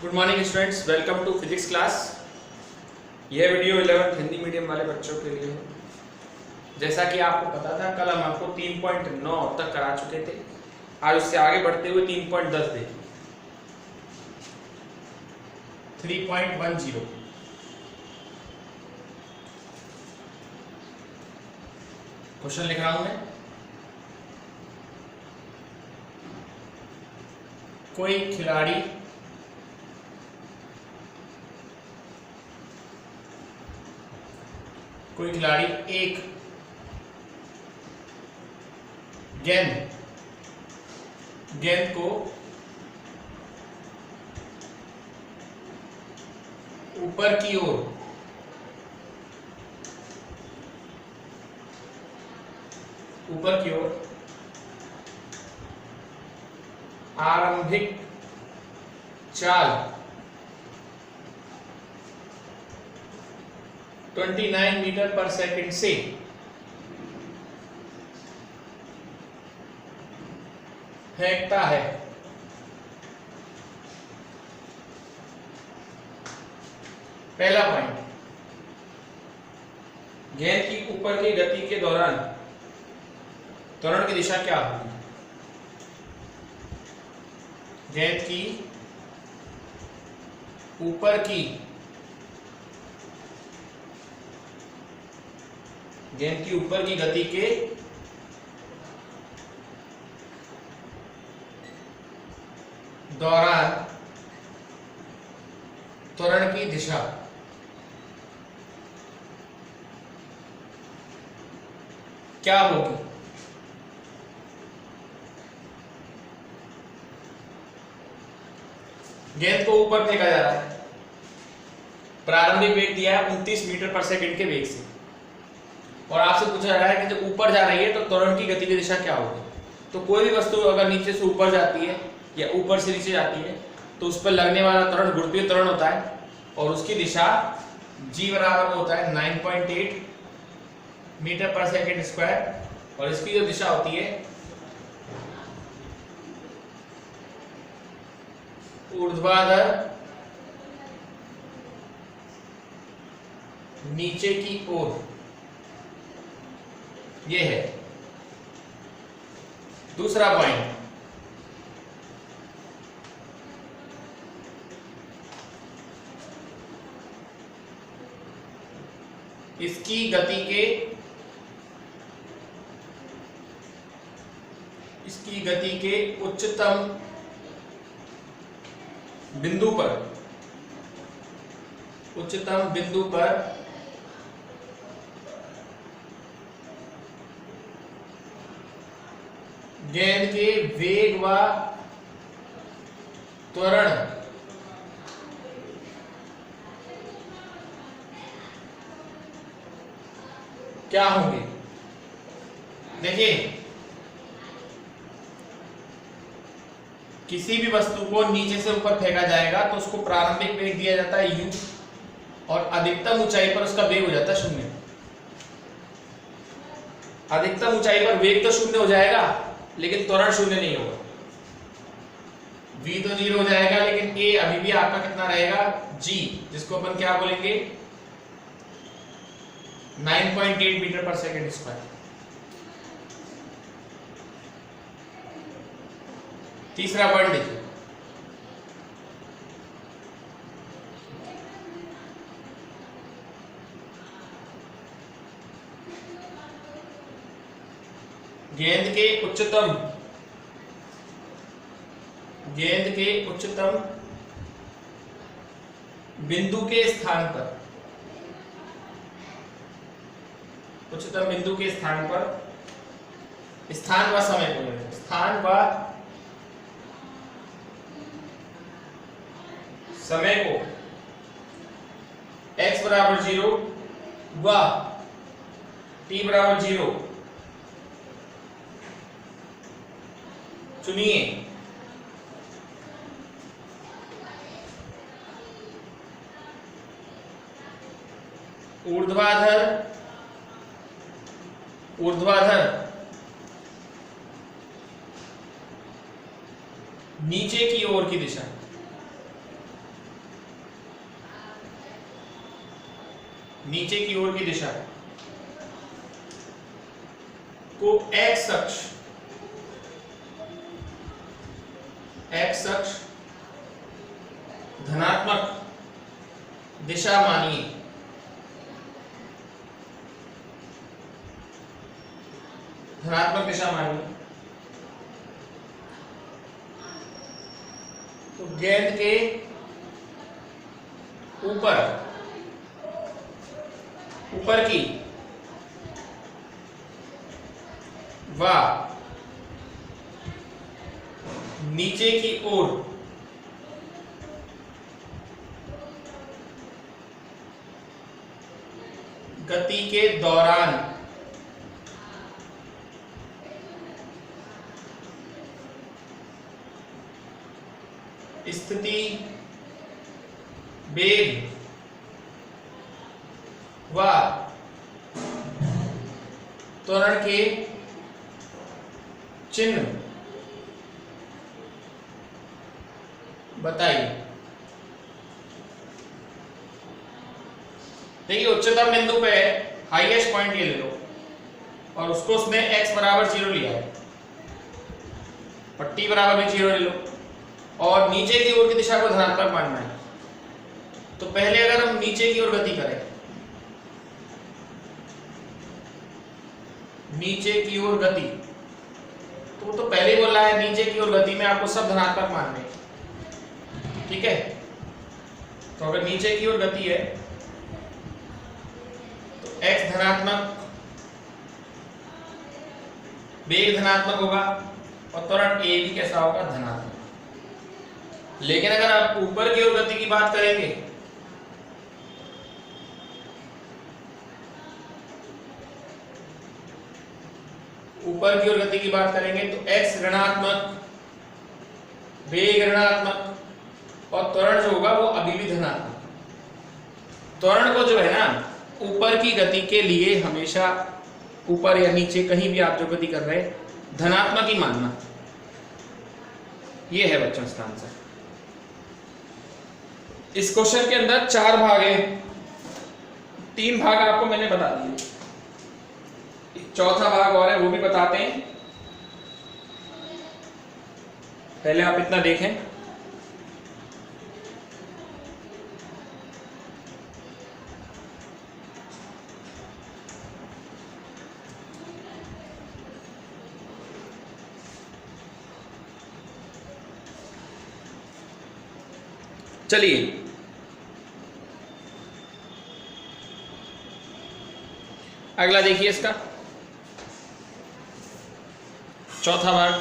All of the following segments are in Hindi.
Good morning students, welcome to physics class. यह वीडियो 11th हिंदी मीडियम वाले बच्चों के लिए है। जैसा कि आपको पता था, कल हम आपको 3.9 तक करा चुके थे। आज उससे आगे बढ़ते हुए 3.10 देखिए, 3.10। क्वेश्चन लिख रहा हूं मैं। कोई खिलाड़ी एक गेंद को ऊपर की ओर आरंभिक चाल 29 मीटर पर सेकंड से फेंकता है। पहला पॉइंट, गेंद की ऊपर की गति के दौरान त्वरण की दिशा क्या होगी? गेंद की ऊपर की गति के दौरान त्वरण की दिशा क्या होगी? गेंद को ऊपर फेंका जा रहा है, प्रारंभिक वेग दिया है 29 मीटर पर सेकंड के वेग से, और आपसे पूछा जा रहा है कि जब ऊपर जा रही है तो त्वरण की गति की दिशा क्या होगी? तो कोई भी वस्तु अगर नीचे से ऊपर जाती है या ऊपर से नीचे जाती है तो उस पर लगने वाला त्वरण गुरुत्वीय त्वरण होता है, और उसकी दिशा g बराबर होता है 9.8 मीटर पर सेकंड स्क्वायर, और इसकी जो दिशा होती है ऊर्ध्वाधर नीचे की ओर, ये है। दूसरा पॉइंट, इसकी गति के उच्चतम बिंदु पर गेंद के वेग व त्वरण क्या होंगे? देखिए, किसी भी वस्तु को नीचे से ऊपर फेंका जाएगा तो उसको प्रारंभिक वेग दिया जाता है u, और अधिकतम ऊंचाई पर उसका वेग हो जाता है 0। अधिकतम ऊंचाई पर वेग तो 0 हो जाएगा, लेकिन त्वरण 0 नहीं होगा। v तो 0 हो जाएगा, लेकिन a अभी भी आपका कितना रहेगा? g, जिसको अपन क्या बोलेंगे? 9.8 मीटर पर सेकंड स्क्वायर। तीसरा पॉइंट देखिए, गेंद के उच्चतम बिंदु के स्थान पर स्थान व समय को x बराबर 0 व t बराबर 0 चुनिए। ऊर्ध्वाधर नीचे की ओर की दिशा, नीचे की ओर की दिशा को एक्स अक्ष धनात्मक दिशा मानिए। धनात्मक दिशा मानिए तो गेंद के ऊपर की व नीचे की ओर गति के दौरान स्थिति, वेग व त्वरण के चिन्ह बताइए। देखिए उच्चतम बिंदु पे हाईएस्ट पॉइंट ये ले लो और उसको उसने x बराबर 0 लिया है और t बराबर भी 0 ले लो और नीचे की ओर की दिशा को धनात्मक मानना है। तो पहले अगर हम नीचे की ओर गति करें, नीचे की ओर गति, तो पहले बोल रहा है नीचे की ओर गति में आपको सब धनात्मक मानने, ठीक है। तो अगर नीचे की ओर गति है तो x धनात्मक, वेग धनात्मक होगा और त्वरण a भी कैसा होगा, धनात्मक। लेकिन अगर आप ऊपर की ओर गति की बात करेंगे ऊपर की ओर गति की बात करेंगे तो x ऋणात्मक, वेग ऋणात्मक और त्वरण जो होगा वो अभी भी धनात्मक। त्वरण को जो है ना ऊपर की गति के लिए हमेशा ऊपर या नीचे कहीं भी आप जो गति कर रहे हैं धनात्मक ही मानना। ये है बच्चों इसका आंसर। इस क्वेश्चन के अंदर 4 भाग हैं, 3 भाग आपको मैंने बता दिए, चौथा भाग और है वो भी बताते हैं। पहले आप इतना देखें। चलिए अगला देखिए, इसका चौथा भाग।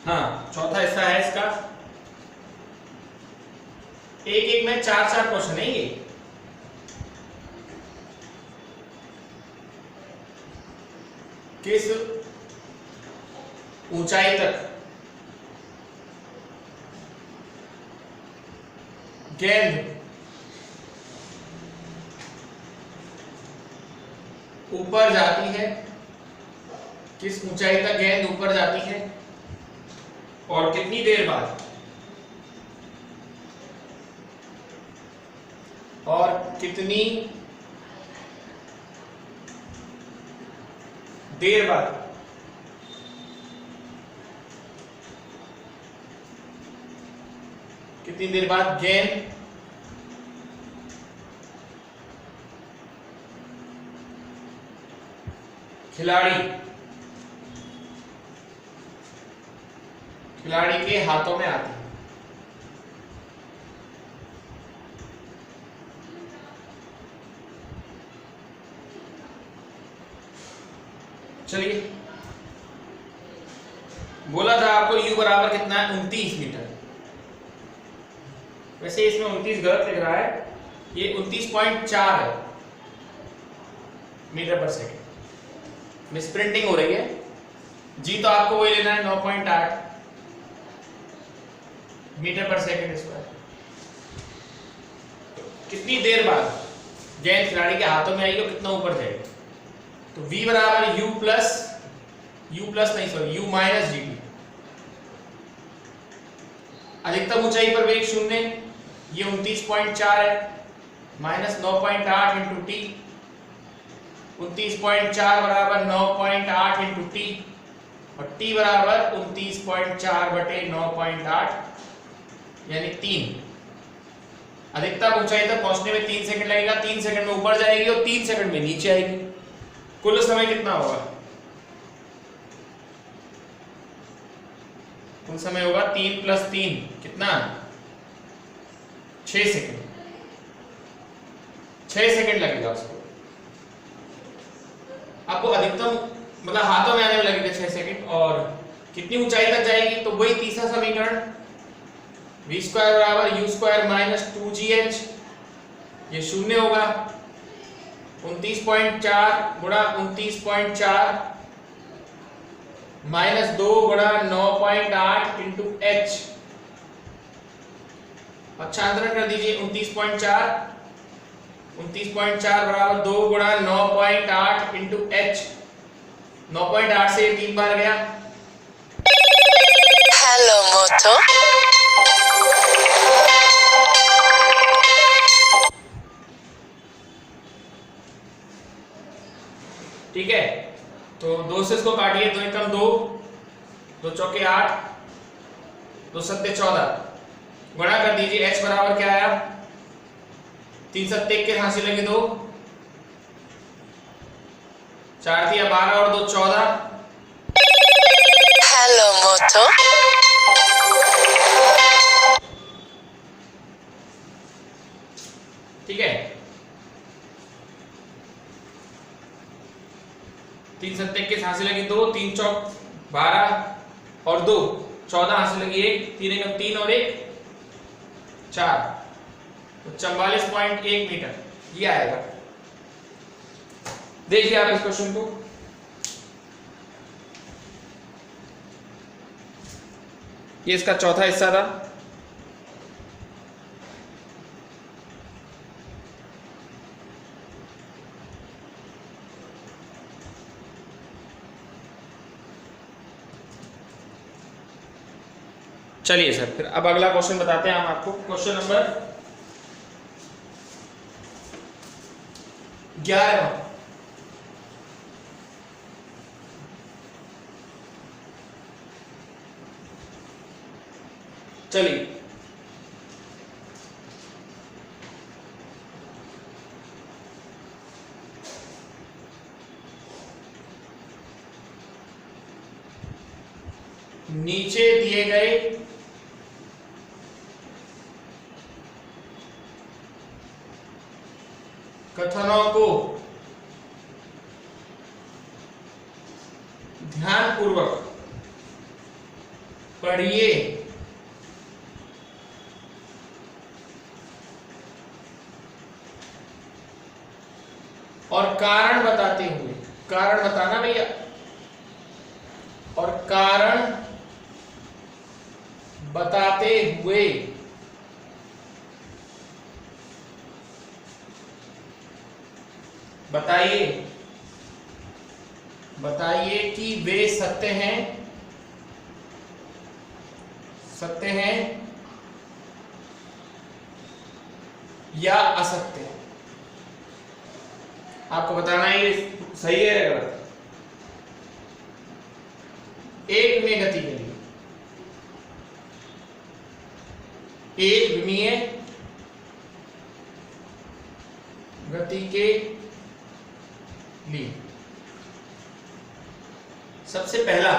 हाँ, चौथा हिस्सा है इसका। एक में 4 क्वेश्चन है ये। किस ऊंचाई तक गेंद ऊपर जाती है, किस ऊंचाई तक गेंद ऊपर जाती है और कितनी देर बाद, और कितनी देर बाद गेंद खिलाड़ी के हाथों में आती है। चलिए, बोला था आपको u बराबर कितना है, 29 मीटर। वैसे इसमें 29 गलत लिख रहा है, ये 29.4 है मीटर पर सेकेंड। मिसप्रिंटिंग हो रही है। जी तो आपको वही लेना है 9.8 मीटर पर सेकंड स्क्वायर। कितनी देर बाद गेंद खिलाड़ी के हाथों में आएगी और कितना ऊपर जाएगी? तो v बराबर u माइनस gt। अधिकतम ऊंचाई पर वेग 0, ये 29.4 है, माइनस 9.8 इंटू टी। 29.4 बराबर 9.8 इंटू टी, और टी बराबर 29.4 बटे 9.8 यानी 3। अधिकतम ऊंचाई तक पहुंचने में 3 सेकंड लगेगा, 3 सेकंड में ऊपर जाएगी और 3 सेकंड में नीचे आएगी। कुल समय कितना होगा? कुल समय होगा 3 + 3 कितना? 6 सेकंड। 6 सेकंड लगेगा उसको। आपको अधिकतम मतलब हाथों में आने में लगेगा 6 सेकंड, और कितनी ऊंचाई तक जाएगी? तो वही तीसरा समीकरण v स्क्वायर बराबर u स्क्वायर माइनस 2gh, ये 0 होगा। 29.4 गुणा 29.4 माइनस 2 गुणा 9.8 इंटू h, पक्षांतरण कर दीजिए। 29.4 बराबर 2 गुणा 9.8 इंटू h। 9.8 से 3 बार गया। हेलो मोटो। ठीक है, तो 2 से इसको काटिए। 2 एकम 2, 2 चौके 8, 2 सत्ते 14, गुणा कर दीजिए। h बराबर क्या आया? 3 सत्ते 21, हासिल लगे 2, 4 दिया 12 और 2 14। हेलो मोटो। ठीक है, 3 सत्ते 21, हासिल लगी 2, 3 चौक 12 और 2 14, हासिल लगी 1, 3 एकम 3 और 1 4, तो 44.1 मीटर ये आएगा। देखिए आप इस क्वेश्चन को। ये इसका चौथा हिस्सा था। चलिए सर, फिर अब अगला क्वेश्चन बताते हैं हम आपको। Question number 11। चलिए, नीचे दिए गए कथनों को ध्यानपूर्वक पढ़िए और कारण बताते हुए, कारण बताना भैया, और कारण बताते हुए बताइए कि वे सत्य हैं या असत्य। आपको बताना है ये सही है या गलत। एक विमीय गति के लिए, एक विमीय गति के लिए सबसे पहला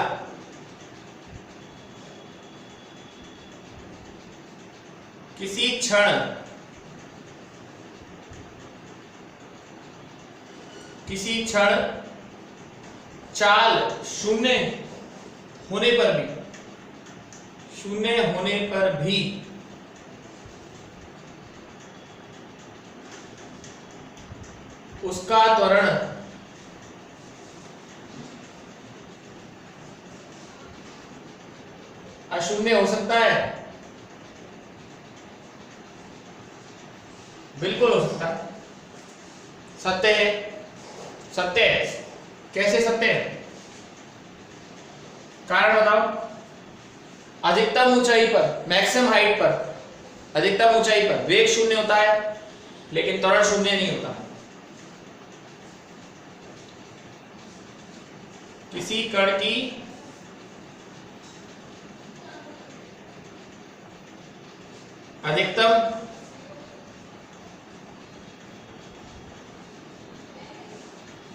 किसी क्षण चाल शून्य होने पर भी उसका त्वरण अशून्य हो सकता है। बिल्कुल हो सकता है, सत्य है, सत्य है। कैसे सत्य है? कारण बताओ। अधिकतम ऊंचाई पर, मैक्सिमम हाइट पर, अधिकतम ऊंचाई पर वेग शून्य होता है लेकिन त्वरण शून्य नहीं होता। किसी कण की अधिकतम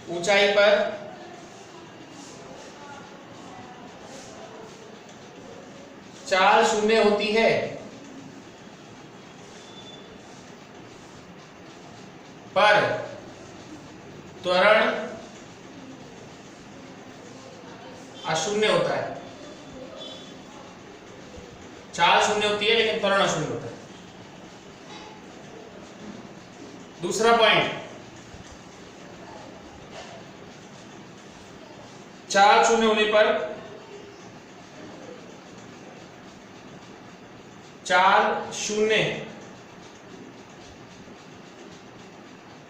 ऊंचाई पर चाल शून्य होती है, पर त्वरण अशून्य होता है। चाल शून्य होती है लेकिन त्वरण अशून्य होता है। दूसरा पॉइंट, चाल शून्य होने पर चाल शून्य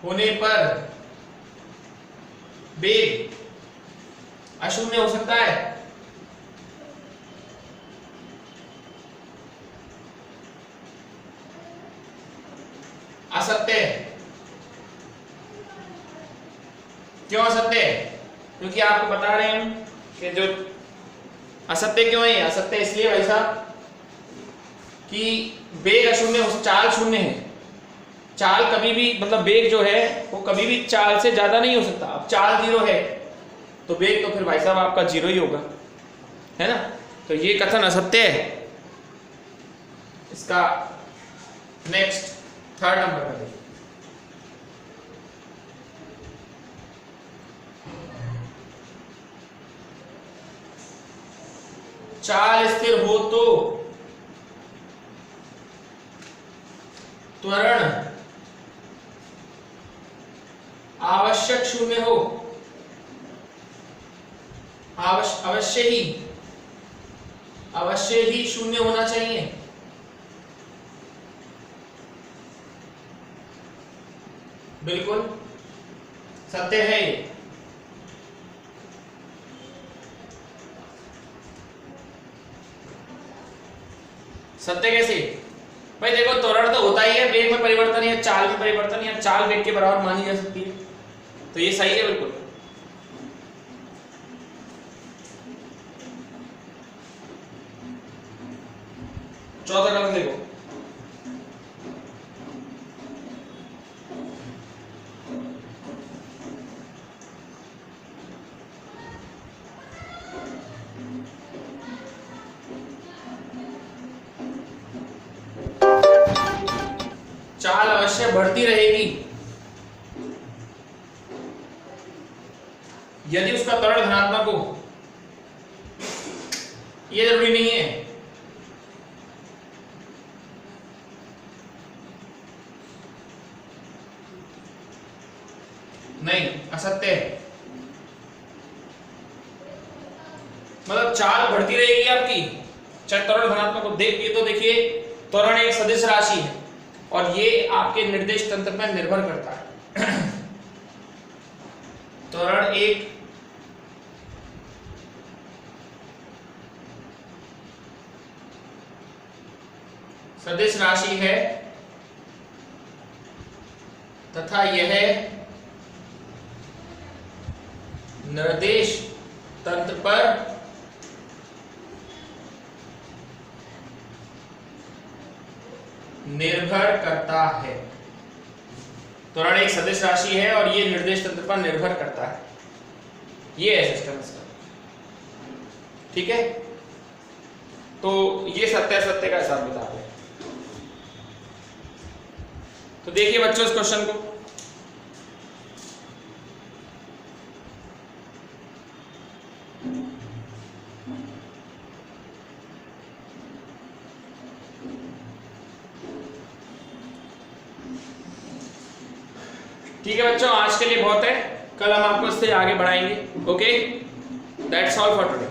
होने पर वेग अशून्य हो सकता है। असत्य है। क्यों असत्य है? क्योंकि आपको बता रहे हैं कि जो असत्य क्यों है, असत्य इसलिए भाई साहब कि वेग अशून्य, चाल शून्य है। चाल कभी भी, मतलब वेग जो है वो कभी भी चाल से ज्यादा नहीं हो सकता। अब चाल जीरो है तो वेग तो फिर भाई साहब आपका जीरो ही होगा, है ना। तो ये कथन असत्य है। इसका नेक्स्ट थर्ड नंबर का देखिए। चाल स्थिर हो तो त्वरण आवश्यक शून्य हो, अवश्य ही शून्य होना चाहिए। बिल्कुल सत्य है ये। सत्य कैसे? भाई देखो, त्वरण तो होता ही है, वेग में परिवर्तन या चाल में परिवर्तन या चाल वेग के बराबर मानी जा सकती है, तो ये सही है बिल्कुल। चौथा कदम देखो, चाल अवश्य बढ़ती रहेगी यदि उसका त्वरण धनात्मक हो। यह जरूरी नहीं है। नहीं, असत्य है। मतलब चाल बढ़ती रहेगी आपकी चाहे त्वरण धनात्मक हो। देखिए तो देखिए, त्वरण एक सदिश राशि है और ये आपके निर्देश तंत्र पर निर्भर करता है। त्वरण एक सदिश राशि है तथा यह निर्देश तंत्र पर निर्भर करता है। त्वरण एक सदिश राशि है और ये निर्देश तंत्र पर निर्भर करता है। ये है सिस्टम इसका, ठीक है। तो ये सत्य सत्य का हिसाब किताब है। तो देखिए बच्चों इस क्वेश्चन को, ठीक है बच्चों, आज के लिए बहुत है, कल हम आपको इससे आगे बढ़ाएंगे। Okay, that's all for today.